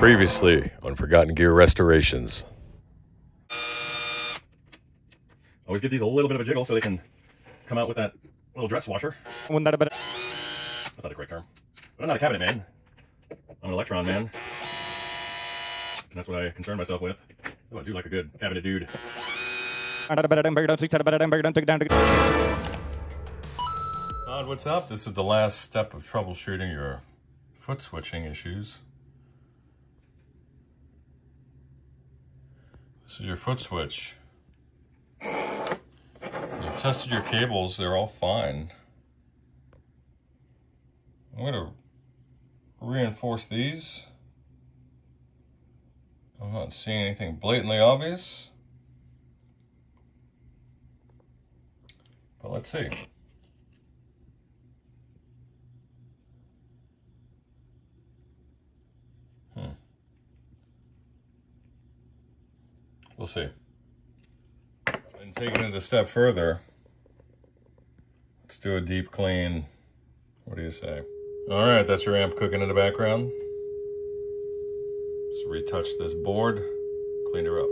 Previously on Forgotten Gear Restorations. Always give these a little bit of a jiggle so they can come out with that little dress washer. That's not the correct term. But I'm not a cabinet man. I'm an electron man. And that's what I concern myself with. Oh, I do like a good cabinet dude. Todd, what's up? This is the last step of troubleshooting your foot switching issues. This is your foot switch. You tested your cables, they're all fine. I'm going to reinforce these. I'm not seeing anything blatantly obvious. But let's see. We'll see. And taking it a step further, let's do a deep clean. What do you say? All right, that's your amp cooking in the background. Just retouch this board, clean her up.